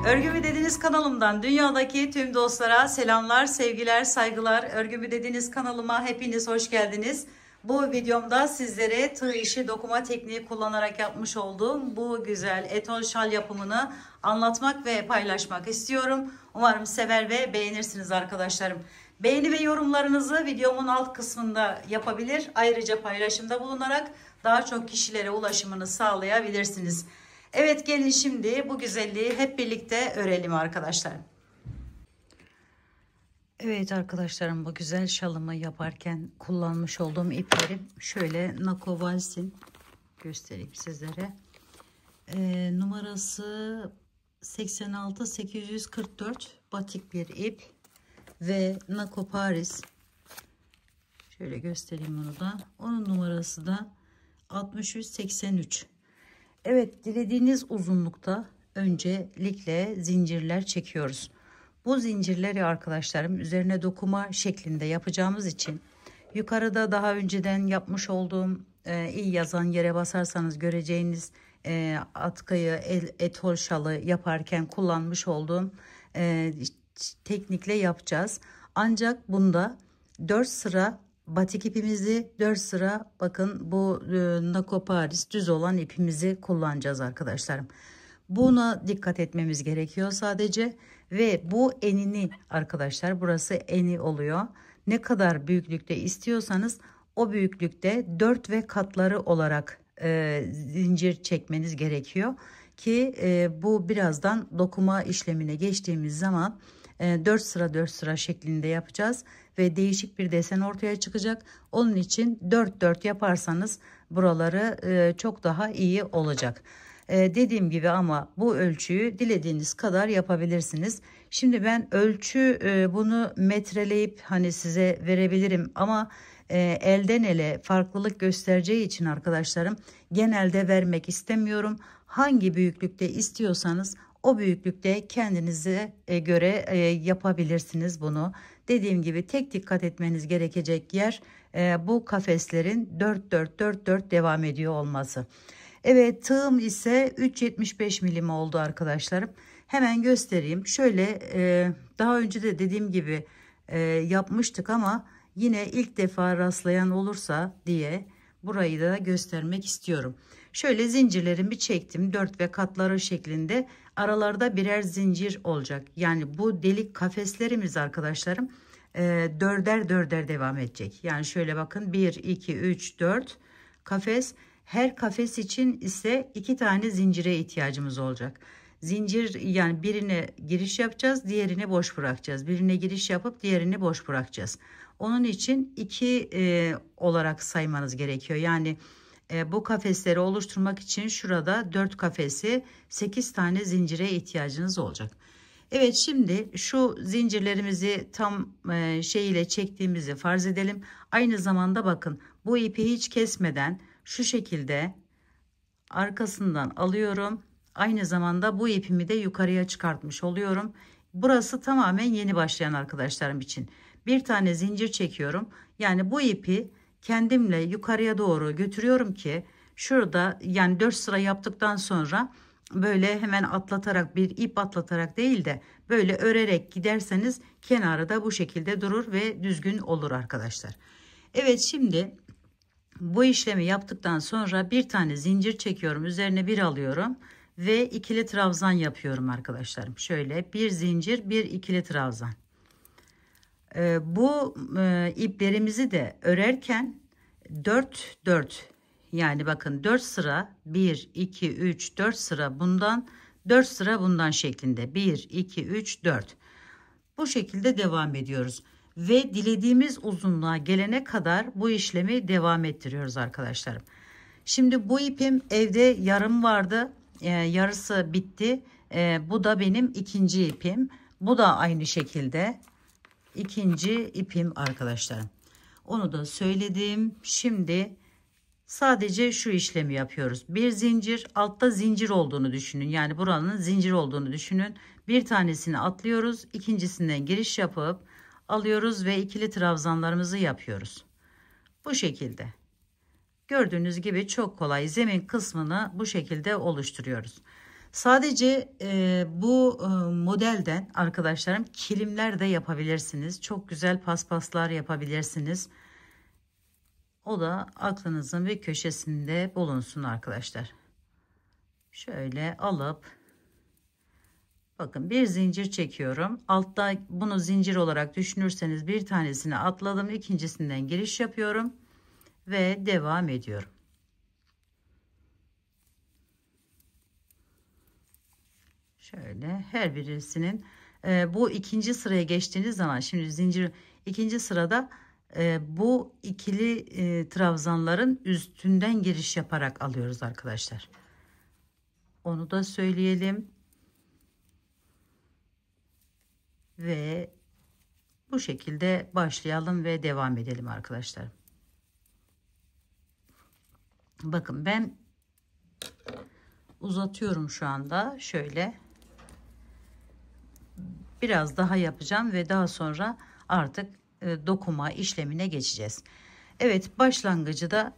Örgü Mü Dediniz kanalımdan dünyadaki tüm dostlara selamlar, sevgiler, saygılar. Örgü Mü Dediniz kanalıma hepiniz hoş geldiniz. Bu videomda sizlere tığ işi dokuma tekniği kullanarak yapmış olduğum bu güzel etol şal yapımını anlatmak ve paylaşmak istiyorum. Umarım sever ve beğenirsiniz arkadaşlarım. Beğeni ve yorumlarınızı videomun alt kısmında yapabilir. Ayrıca paylaşımda bulunarak daha çok kişilere ulaşımını sağlayabilirsiniz. Evet, gelin şimdi bu güzelliği hep birlikte örelim arkadaşlar. Evet arkadaşlarım, bu güzel şalımı yaparken kullanmış olduğum ipleri şöyle Nako Vals'in göstereyim sizlere. Numarası 86-844 batik bir ip ve Nako Paris. Şöyle göstereyim onu da. Onun numarası da 63-83. Evet, dilediğiniz uzunlukta öncelikle zincirler çekiyoruz. Bu zincirleri arkadaşlarım üzerine dokuma şeklinde yapacağımız için yukarıda daha önceden yapmış olduğum iyi yazan yere basarsanız göreceğiniz atkıyı etol şalı yaparken kullanmış olduğum teknikle yapacağız. Ancak bunda 4 sıra batik ipimizi, 4 sıra bakın bu Nako Paris düz olan ipimizi kullanacağız arkadaşlarım. Buna dikkat etmemiz gerekiyor sadece. Ve bu enini arkadaşlar, burası eni oluyor. Ne kadar büyüklükte istiyorsanız o büyüklükte 4 ve katları olarak zincir çekmeniz gerekiyor. Ki bu birazdan dokuma işlemine geçtiğimiz zaman 4 sıra 4 sıra şeklinde yapacağız. Ve değişik bir desen ortaya çıkacak. Onun için 4-4 yaparsanız buraları çok daha iyi olacak. Dediğim gibi ama bu ölçüyü dilediğiniz kadar yapabilirsiniz. Şimdi ben ölçü bunu metreleyip hani size verebilirim ama elden ele farklılık göstereceği için arkadaşlarım genelde vermek istemiyorum. Hangi büyüklükte istiyorsanız o büyüklükte kendinize göre yapabilirsiniz bunu. Dediğim gibi tek dikkat etmeniz gerekecek yer bu kafeslerin 4-4-4-4 devam ediyor olması. Evet, tığım ise 3.75 milim oldu arkadaşlarım. Hemen göstereyim. Şöyle daha önce de dediğim gibi yapmıştık ama yine ilk defa rastlayan olursa diye burayı da göstermek istiyorum. Şöyle zincirlerimi bir çektim. 4 ve katları şeklinde aralarda birer zincir olacak. Yani bu delik kafeslerimiz arkadaşlarım dörder dörder devam edecek. Yani şöyle bakın 1, 2, 3, 4 kafes. Her kafes için ise 2 tane zincire ihtiyacımız olacak. Zincir yani birine giriş yapacağız, diğerini boş bırakacağız. Birine giriş yapıp diğerini boş bırakacağız. Onun için 2 olarak saymanız gerekiyor. Yani bu kafesleri oluşturmak için şurada 4 kafesi 8 tane zincire ihtiyacınız olacak. Evet, şimdi şu zincirlerimizi tam şey ile çektiğimizi farz edelim. Aynı zamanda bakın, bu ipi hiç kesmeden şu şekilde arkasından alıyorum. Aynı zamanda bu ipimi de yukarıya çıkartmış oluyorum. Burası tamamen yeni başlayan arkadaşlarım için. Bir tane zincir çekiyorum. Yani bu ipi kendimle yukarıya doğru götürüyorum ki şurada, yani 4 sıra yaptıktan sonra böyle hemen atlatarak, bir ip atlatarak değil de böyle örerek giderseniz kenarı da bu şekilde durur ve düzgün olur arkadaşlar. Evet, şimdi bu işlemi yaptıktan sonra bir tane zincir çekiyorum, üzerine bir alıyorum ve ikili trabzan yapıyorum arkadaşlarım. Şöyle bir zincir, bir ikili trabzan. Bu iplerimizi de örerken 4 4, yani bakın 4 sıra, 1 2 3 4 sıra bundan, 4 sıra bundan şeklinde 1 2 3 4, bu şekilde devam ediyoruz ve dilediğimiz uzunluğa gelene kadar bu işlemi devam ettiriyoruz arkadaşlarım. Şimdi bu ipim evde yarım vardı, yarısı bitti. Bu da benim ikinci ipim, bu da aynı şekilde ikinci ipim arkadaşlarım. Onu da söyledim. Şimdi sadece şu işlemi yapıyoruz. Bir zincir, altta zincir olduğunu düşünün. Yani buranın zincir olduğunu düşünün. Bir tanesini atlıyoruz. İkincisinden giriş yapıp alıyoruz ve ikili trabzanlarımızı yapıyoruz. Bu şekilde. Gördüğünüz gibi çok kolay. Zemin kısmını bu şekilde oluşturuyoruz. Sadece bu modelden arkadaşlarım kilimler de yapabilirsiniz. Çok güzel paspaslar yapabilirsiniz. O da aklınızın bir köşesinde bulunsun arkadaşlar. Şöyle alıp bakın bir zincir çekiyorum. Altta bunu zincir olarak düşünürseniz bir tanesini atladım. İkincisinden giriş yapıyorum ve devam ediyorum. Şöyle her birisinin bu ikinci sıraya geçtiğiniz zaman, şimdi zincir ikinci sırada bu ikili trabzanların üstünden giriş yaparak alıyoruz arkadaşlar. Onu da söyleyelim. Ve bu şekilde başlayalım ve devam edelim arkadaşlar. Bakın ben uzatıyorum şu anda. Şöyle biraz daha yapacağım ve daha sonra artık dokuma işlemine geçeceğiz. Evet, başlangıcı da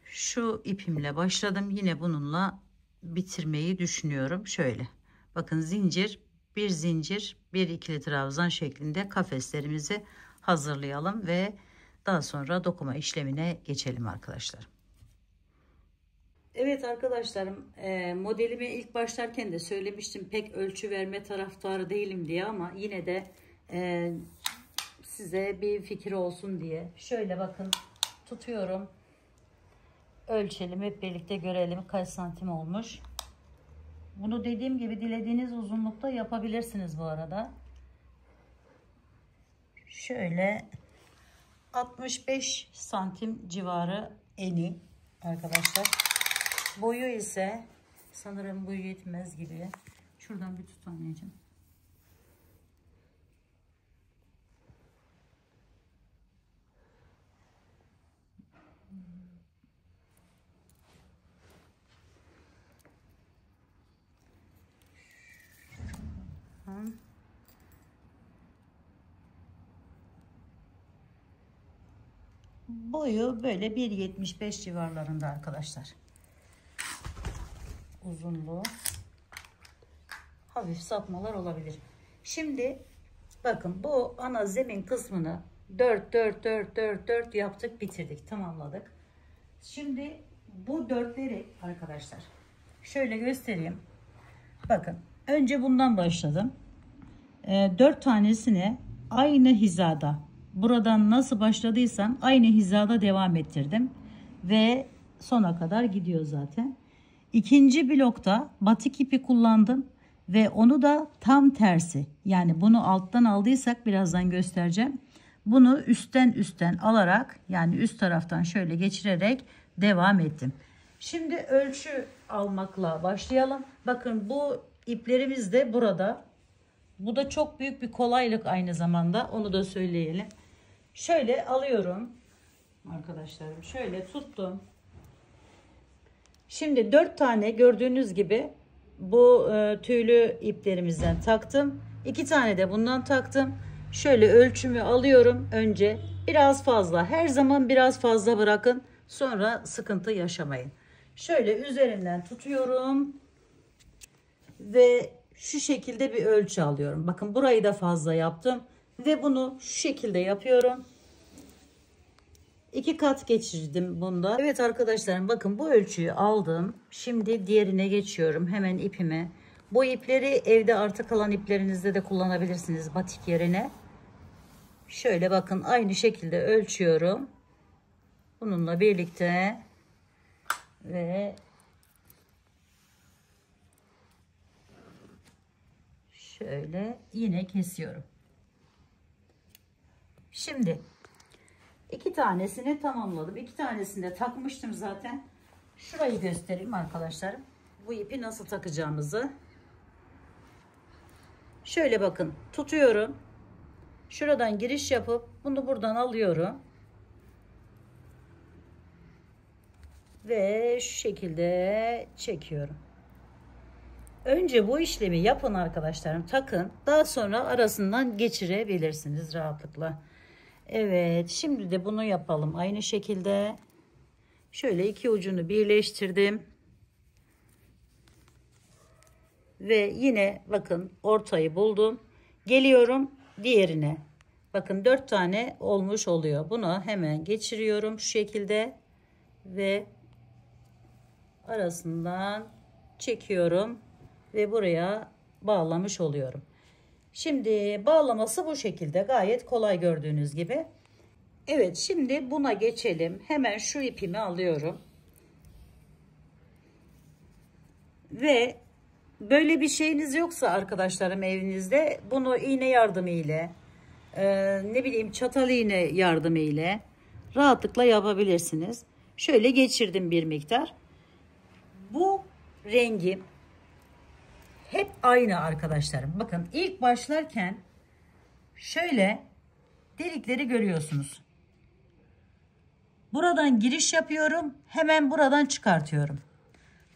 şu ipimle başladım. Yine bununla bitirmeyi düşünüyorum. Şöyle bakın, zincir, bir zincir, bir ikili trabzan şeklinde kafeslerimizi hazırlayalım ve daha sonra dokuma işlemine geçelim arkadaşlar. Evet arkadaşlarım, modelimi ilk başlarken de söylemiştim, pek ölçü verme taraftarı değilim diye, ama yine de size bir fikir olsun diye şöyle bakın tutuyorum, ölçelim, hep birlikte görelim kaç santim olmuş. Bunu dediğim gibi dilediğiniz uzunlukta yapabilirsiniz bu arada. Şöyle 65 santim civarı eni arkadaşlar. Boyu ise sanırım boyu yetmez gibi. Şuradan bir tut anneciğim. Boyu böyle 1.75 civarlarında arkadaşlar. Uzunluğu hafif sapmalar olabilir. Şimdi bakın, bu ana zemin kısmını 4 4 4 4 4 yaptık, bitirdik, tamamladık. Şimdi bu dörtleri arkadaşlar şöyle göstereyim. Bakın, önce bundan başladım. 4 tanesini aynı hizada, buradan nasıl başladıysam aynı hizada devam ettirdim ve sona kadar gidiyor zaten. İkinci blokta batik ipi kullandım ve onu da tam tersi, yani bunu alttan aldıysak birazdan göstereceğim. Bunu üstten alarak, yani üst taraftan şöyle geçirerek devam ettim. Şimdi ölçü almakla başlayalım. Bakın, bu iplerimiz de burada Bu da çok büyük bir kolaylık aynı zamanda. Onu da söyleyelim. Şöyle alıyorum arkadaşlarım. Şöyle tuttum. Şimdi 4 tane gördüğünüz gibi bu tüylü iplerimizden taktım. 2 tane de bundan taktım. Şöyle ölçümü alıyorum önce. Biraz fazla. Her zaman biraz fazla bırakın. Sonra sıkıntı yaşamayın. Şöyle üzerinden tutuyorum. Ve şu şekilde bir ölçü alıyorum. Bakın burayı da fazla yaptım. Ve bunu şu şekilde yapıyorum. 2 kat geçirdim bunda. Evet arkadaşlarım, bakın bu ölçüyü aldım. Şimdi diğerine geçiyorum. Hemen ipime. Bu ipleri evde arta kalan iplerinizde de kullanabilirsiniz batik yerine. Şöyle bakın aynı şekilde ölçüyorum. Bununla birlikte ve şöyle yine kesiyorum. Şimdi 2 tanesini tamamladım. 2 tanesini de takmıştım zaten. Şurayı göstereyim arkadaşlarım. Bu ipi nasıl takacağımızı. Şöyle bakın tutuyorum. Şuradan giriş yapıp bunu buradan alıyorum. Ve şu şekilde çekiyorum. Önce bu işlemi yapın arkadaşlarım. Takın. Daha sonra arasından geçirebilirsiniz rahatlıkla. Evet. Şimdi de bunu yapalım. Aynı şekilde. Şöyle iki ucunu birleştirdim. Ve yine bakın ortayı buldum. Geliyorum diğerine. Bakın 4 tane olmuş oluyor. Bunu hemen geçiriyorum şu şekilde. Ve arasından çekiyorum. Ve buraya bağlamış oluyorum. Şimdi bağlaması bu şekilde. Gayet kolay gördüğünüz gibi. Evet, şimdi buna geçelim. Hemen şu ipimi alıyorum. Ve böyle bir şeyiniz yoksa arkadaşlarım evinizde, bunu iğne yardımı ile ne bileyim çatal iğne yardımı ile rahatlıkla yapabilirsiniz. Şöyle geçirdim bir miktar. Bu rengi hep aynı arkadaşlarım. Bakın ilk başlarken şöyle delikleri görüyorsunuz. Buradan giriş yapıyorum. Hemen buradan çıkartıyorum.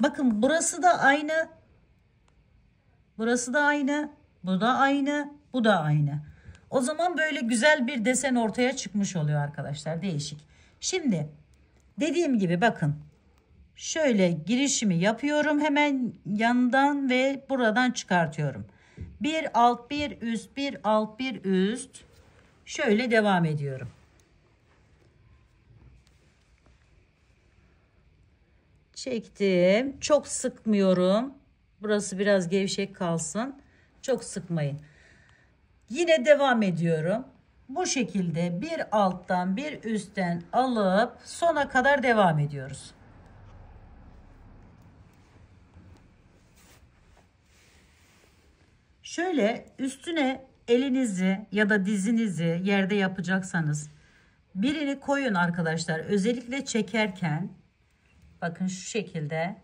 Bakın burası da aynı. Burası da aynı. Bu da aynı. Bu da aynı. O zaman böyle güzel bir desen ortaya çıkmış oluyor arkadaşlar. Değişik. Şimdi dediğim gibi bakın. Şöyle girişimi yapıyorum. Hemen yandan ve buradan çıkartıyorum. Bir alt bir üst, bir alt bir üst. Şöyle devam ediyorum. Çektim. Çok sıkmıyorum. Burası biraz gevşek kalsın. Çok sıkmayın. Yine devam ediyorum. Bu şekilde bir alttan bir üstten alıp sona kadar devam ediyoruz. Şöyle üstüne elinizi ya da dizinizi yerde yapacaksanız birini koyun arkadaşlar. Özellikle çekerken bakın şu şekilde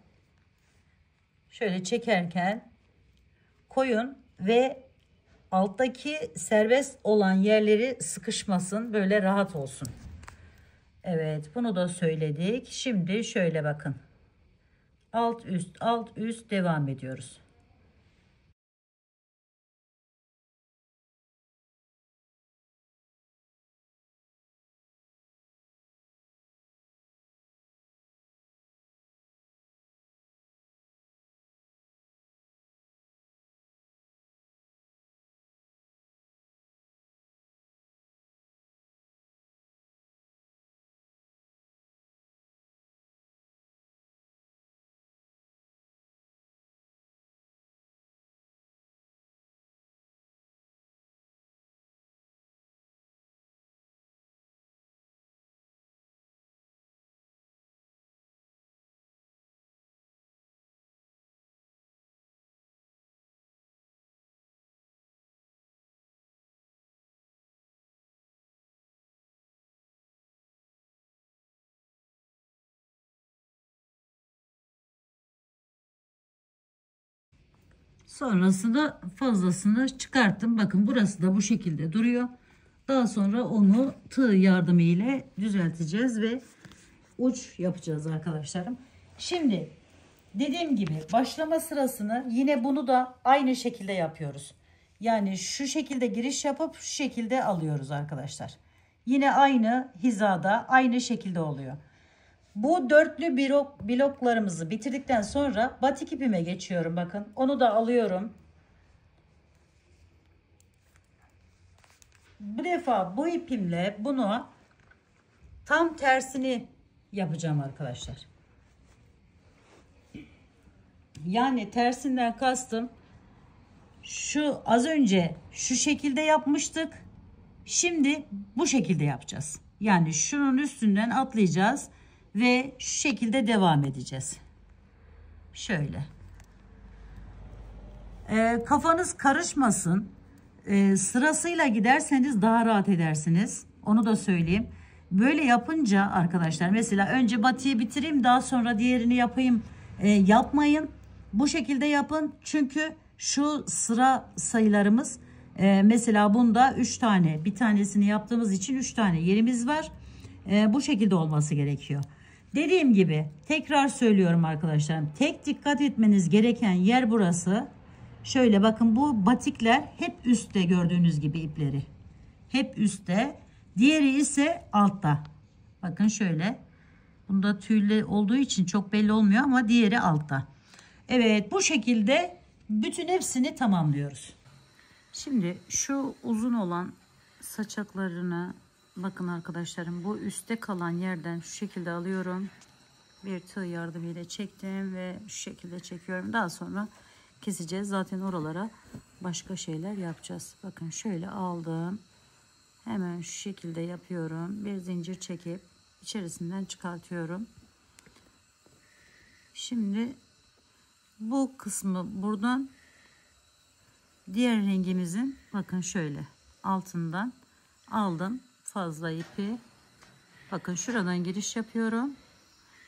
şöyle çekerken koyun ve alttaki serbest olan yerleri sıkışmasın, böyle rahat olsun. Evet, bunu da söyledik. Şimdi şöyle bakın. Alt üst alt üst devam ediyoruz. Sonrasında fazlasını çıkarttım. Bakın burası da bu şekilde duruyor. Daha sonra onu tığ yardımı ile düzelteceğiz ve uç yapacağız arkadaşlarım. Şimdi dediğim gibi başlama sırasını yine bunu da aynı şekilde yapıyoruz. Yani şu şekilde giriş yapıp şu şekilde alıyoruz arkadaşlar. Yine aynı hizada aynı şekilde oluyor. Bu dörtlü bloklarımızı bitirdikten sonra batik ipime geçiyorum. Bakın onu da alıyorum. Bu defa bu ipimle bunu tam tersini yapacağım arkadaşlar. Yani tersinden kastım şu, az önce şu şekilde yapmıştık. Şimdi bu şekilde yapacağız. Yani şunun üstünden atlayacağız ve şu şekilde devam edeceğiz. Şöyle. Kafanız karışmasın. Sırasıyla giderseniz daha rahat edersiniz. Onu da söyleyeyim. Böyle yapınca arkadaşlar, mesela önce batiği bitireyim daha sonra diğerini yapayım. Yapmayın. Bu şekilde yapın. Çünkü şu sıra sayılarımız, mesela bunda 3 tane, bir tanesini yaptığımız için 3 tane yerimiz var. Bu şekilde olması gerekiyor. Dediğim gibi tekrar söylüyorum arkadaşlarım. Tek dikkat etmeniz gereken yer burası. Şöyle bakın, bu batikler hep üstte, gördüğünüz gibi ipleri. Hep üstte. Diğeri ise altta. Bakın şöyle. Bunda tüylü olduğu için çok belli olmuyor ama diğeri altta. Evet, bu şekilde bütün hepsini tamamlıyoruz. Şimdi şu uzun olan saçaklarını bakın arkadaşlarım, bu üstte kalan yerden şu şekilde alıyorum. Bir tığ yardımıyla çektim ve şu şekilde çekiyorum. Daha sonra keseceğiz. Zaten oralara başka şeyler yapacağız. Bakın şöyle aldım. Hemen şu şekilde yapıyorum. Bir zincir çekip içerisinden çıkartıyorum. Şimdi bu kısmı buradan diğer rengimizin, bakın şöyle altından aldım fazla ipi. Bakın şuradan giriş yapıyorum.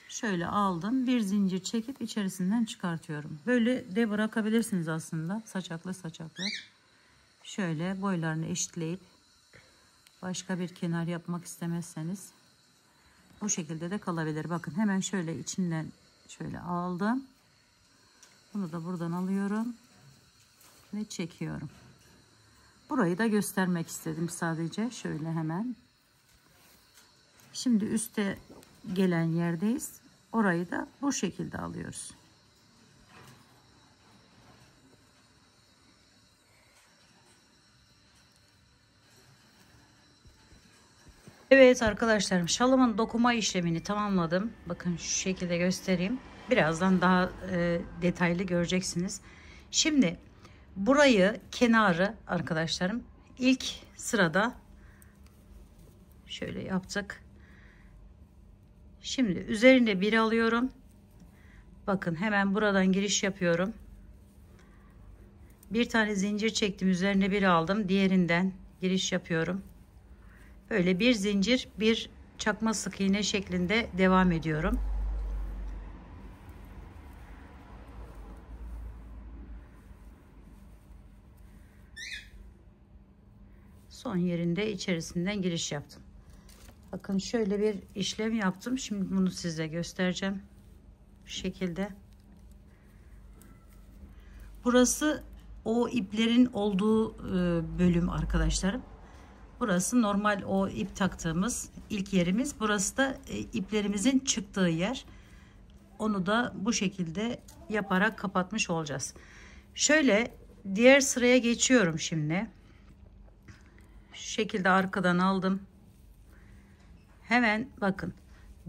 Şöyle aldım, bir zincir çekip içerisinden çıkartıyorum. Böyle de bırakabilirsiniz aslında, saçaklı. Şöyle boylarını eşitleyip başka bir kenar yapmak istemezseniz bu şekilde de kalabilir. Bakın hemen şöyle içinden şöyle aldım. Bunu da buradan alıyorum ve çekiyorum. Burayı da göstermek istedim sadece. Şöyle hemen. Şimdi üste gelen yerdeyiz. Orayı da bu şekilde alıyoruz. Evet arkadaşlarım, şalımın dokuma işlemini tamamladım. Bakın şu şekilde göstereyim. Birazdan daha detaylı göreceksiniz. Şimdi burayı, kenarı arkadaşlarım ilk sırada şöyle yaptık. Şimdi üzerine bir alıyorum. Bakın hemen buradan giriş yapıyorum. Bir tane zincir çektim, üzerine bir aldım, diğerinden giriş yapıyorum. Böyle bir zincir, bir çakma sık iğne şeklinde devam ediyorum. Son yerinde içerisinden giriş yaptım. Bakın şöyle bir işlem yaptım. Şimdi bunu size göstereceğim. Bu şekilde. Burası o iplerin olduğu bölüm arkadaşlarım. Burası normal o ip taktığımız ilk yerimiz. Burası da iplerimizin çıktığı yer. Onu da bu şekilde yaparak kapatmış olacağız. Şöyle diğer sıraya geçiyorum şimdi. Şu şekilde arkadan aldım. Hemen bakın,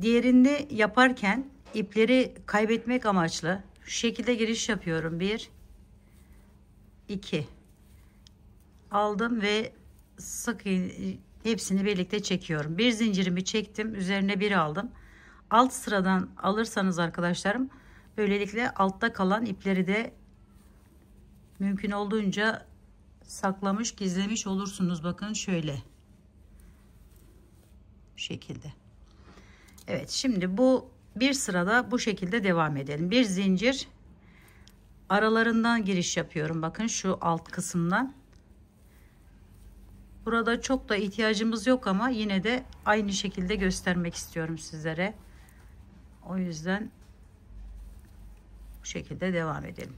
diğerini yaparken ipleri kaybetmek amaçlı şu şekilde giriş yapıyorum. 1 2 aldım ve sık hepsini birlikte çekiyorum. Bir zincirimi çektim, üzerine bir aldım. Alt sıradan alırsanız arkadaşlarım, böylelikle altta kalan ipleri de mümkün olduğunca saklamış, gizlemiş olursunuz. Bakın şöyle şekilde. Evet, şimdi bu bir sırada bu şekilde devam edelim. Bir zincir aralarından giriş yapıyorum. Bakın şu alt kısımdan. Burada çok da ihtiyacımız yok ama yine de aynı şekilde göstermek istiyorum sizlere. O yüzden bu şekilde devam edelim.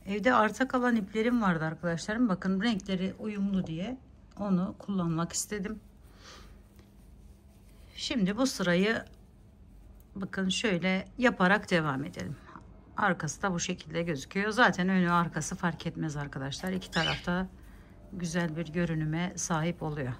Evde arta kalan iplerim vardı arkadaşlarım. Bakın renkleri uyumlu diye onu kullanmak istedim. Şimdi bu sırayı bakın şöyle yaparak devam edelim. Arkası da bu şekilde gözüküyor. Zaten önü arkası fark etmez arkadaşlar. İki tarafta güzel bir görünüme sahip oluyor.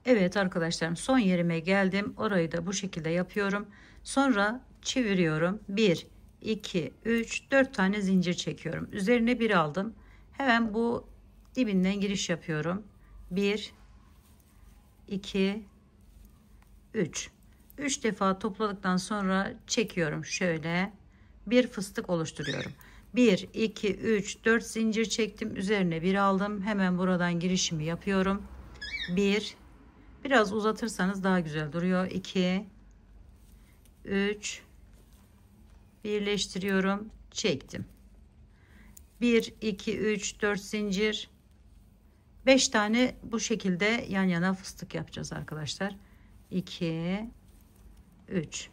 Evet arkadaşlarım, son yerime geldim. Orayı da bu şekilde yapıyorum. Sonra çeviriyorum. 1, 2, 3, 4 tane zincir çekiyorum. Üzerine bir aldım. Hemen bu dibinden giriş yapıyorum. 1, 2, 3. 3 defa topladıktan sonra çekiyorum. Şöyle bir fıstık oluşturuyorum. 1, 2, 3, 4 zincir çektim. Üzerine bir aldım. Hemen buradan girişimi yapıyorum. 1, biraz uzatırsanız daha güzel duruyor. 2, 3, birleştiriyorum, çektim. 1, 2, 3, 4 zincir. 5 tane bu şekilde yan yana fıstık yapacağız arkadaşlar. 2, 3.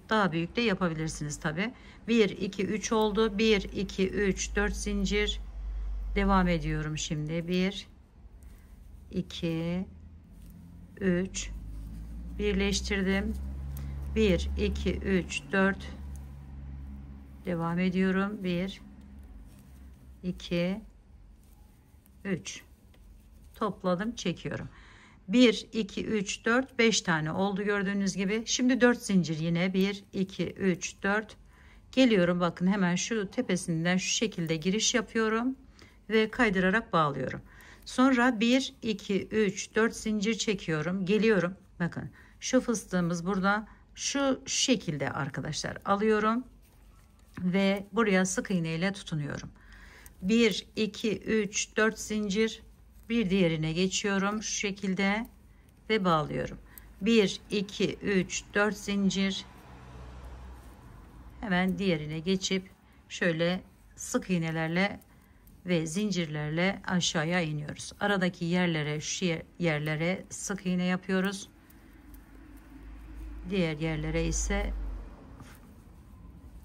Daha büyük de yapabilirsiniz tabi. 1, 2, 3 oldu. 1, 2, 3, 4 zincir. Devam ediyorum şimdi. 1, 2, 3, birleştirdim. 1, 2, 3, 4, devam ediyorum. 1, 2, 3, topladım, çekiyorum. 1, 2, 3, 4, 5 tane oldu gördüğünüz gibi. Şimdi 4 zincir, yine 1, 2, 3, 4 geliyorum. Bakın hemen şu tepesinden şu şekilde giriş yapıyorum ve kaydırarak bağlıyorum. Sonra 1, 2, 3, 4 zincir çekiyorum, geliyorum. Bakın şu fıstığımız burada şu şekilde arkadaşlar, alıyorum ve buraya sık iğne ile tutunuyorum. 1, 2, 3, 4 zincir, bir diğerine geçiyorum şu şekilde ve bağlıyorum. 1, 2, 3, 4 zincir, hemen diğerine geçip şöyle sık iğnelerle ve zincirlerle aşağıya iniyoruz. Aradaki yerlere, şu yerlere sık iğne yapıyoruz. Diğer yerlere ise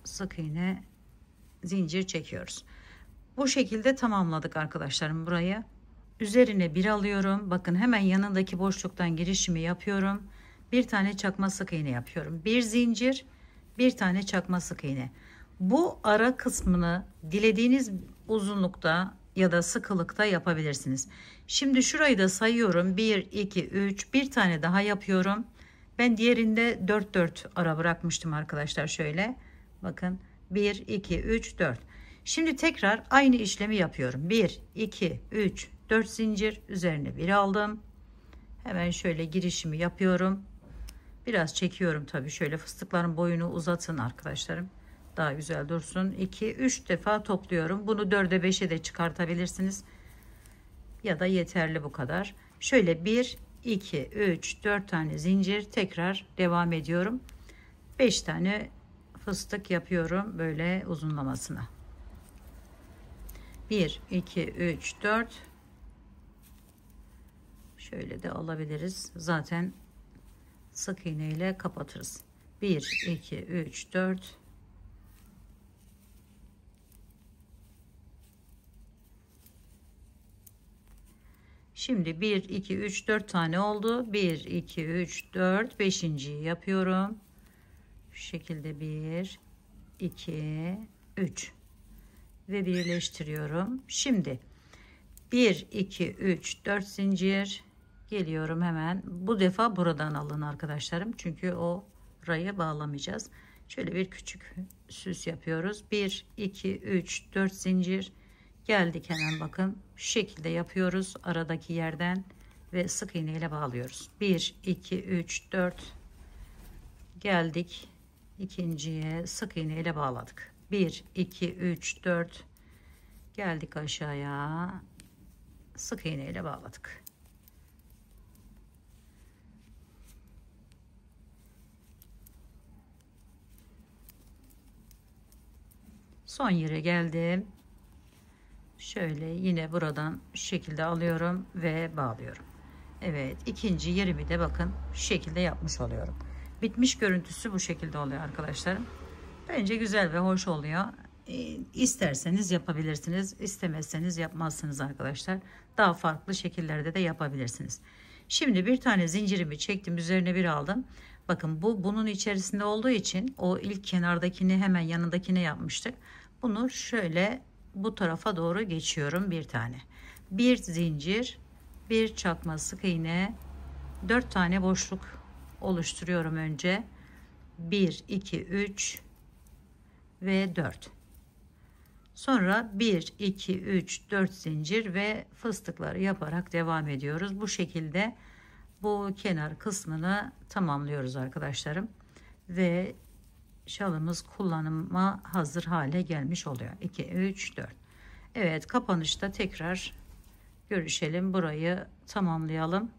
sık iğne, zincir çekiyoruz. Bu şekilde tamamladık arkadaşlarım burayı. Üzerine bir alıyorum. Bakın hemen yanındaki boşluktan girişimi yapıyorum. Bir tane çakma sık iğne yapıyorum. Bir zincir, bir tane çakma sık iğne. Bu ara kısmını dilediğiniz uzunlukta ya da sıkılıkta yapabilirsiniz. Şimdi şurayı da sayıyorum. 1, 2, 3, bir tane daha yapıyorum. Ben diğerinde 4 ara bırakmıştım arkadaşlar, şöyle. Bakın 1, 2, 3, 4. Şimdi tekrar aynı işlemi yapıyorum. 1, 2, 3, 4 zincir, üzerine bir aldım. Hemen şöyle girişimi yapıyorum. Biraz çekiyorum tabii. Şöyle fıstıkların boyunu uzatın arkadaşlarım. Daha güzel dursun. 2, 3 defa topluyorum. Bunu 4'e 5'e de çıkartabilirsiniz. Ya da yeterli bu kadar. Şöyle 1, 2, 3, 4 tane zincir, tekrar devam ediyorum. 5 tane fıstık yapıyorum böyle uzunlamasına. 1, 2, 3, 4. Şöyle de alabiliriz. Zaten sık iğne ile kapatırız. 1, 2, 3, 4. Şimdi 1, 2, 3, 4 tane oldu. 1, 2, 3, 4. 5.'yi yapıyorum. Şu şekilde 1, 2, 3. Ve birleştiriyorum. Şimdi 1, 2, 3, 4 zincir. Geliyorum hemen. Bu defa buradan alın arkadaşlarım. Çünkü oraya bağlamayacağız. Şöyle bir küçük süs yapıyoruz. 1 2 3 4 zincir geldik, hemen bakın şu şekilde yapıyoruz aradaki yerden ve sık iğne ile bağlıyoruz. 1 2 3 4 geldik, ikinciye sık iğne ile bağladık. 1 2 3 4 geldik aşağıya, sık iğne ile bağladık. Son yere geldim. Şöyle yine buradan şu şekilde alıyorum ve bağlıyorum. Evet, ikinci yerimi de bakın şu şekilde yapmış oluyorum. Bitmiş görüntüsü bu şekilde oluyor arkadaşlarım. Bence güzel ve hoş oluyor. İsterseniz yapabilirsiniz, istemezseniz yapmazsınız arkadaşlar. Daha farklı şekillerde de yapabilirsiniz. Şimdi bir tane zincirimi çektim, üzerine bir aldım. Bakın bu bunun içerisinde olduğu için o ilk kenardakini hemen yanındakine yapmıştık. Bunu şöyle bu tarafa doğru geçiyorum, bir tane. Bir zincir, bir çakma sık iğne, 4 tane boşluk oluşturuyorum önce. 1 2 3 ve 4. Sonra 1 2 3 4 zincir ve fıstıkları yaparak devam ediyoruz. Bu şekilde bu kenar kısmını tamamlıyoruz arkadaşlarım ve şalımız kullanıma hazır hale gelmiş oluyor. 2 3 4. Evet, kapanışta tekrar görüşelim, burayı tamamlayalım.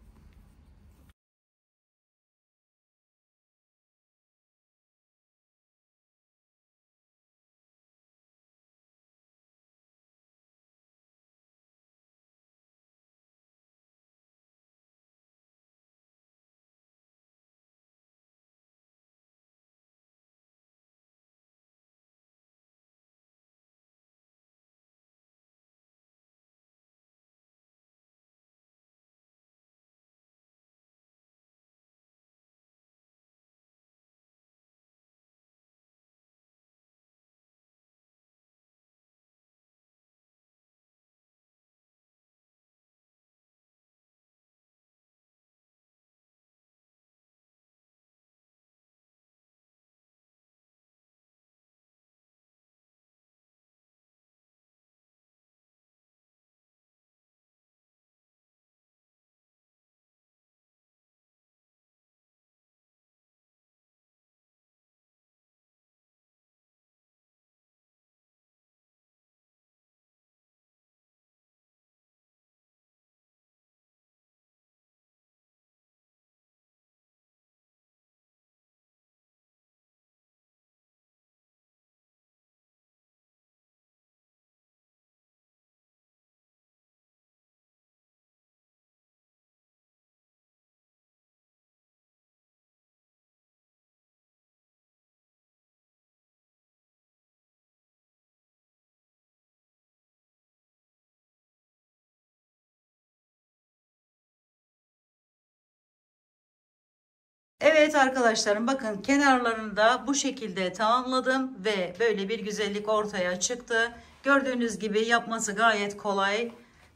Evet arkadaşlarım, bakın kenarlarını da bu şekilde tamamladım ve böyle bir güzellik ortaya çıktı. Gördüğünüz gibi yapması gayet kolay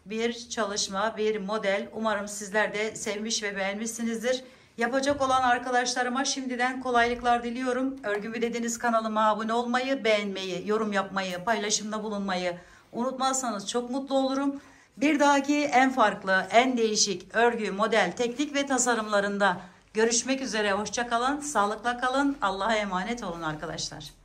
bir çalışma, bir model. Umarım sizler de sevmiş ve beğenmişsinizdir. Yapacak olan arkadaşlarıma şimdiden kolaylıklar diliyorum. Örgümü Dediniz kanalıma abone olmayı, beğenmeyi, yorum yapmayı, paylaşımda bulunmayı unutmazsanız çok mutlu olurum. Bir dahaki en farklı, en değişik örgü, model, teknik ve tasarımlarında görüşmek üzere. Hoşça kalın, sağlıkla kalın. Allah'a emanet olun arkadaşlar.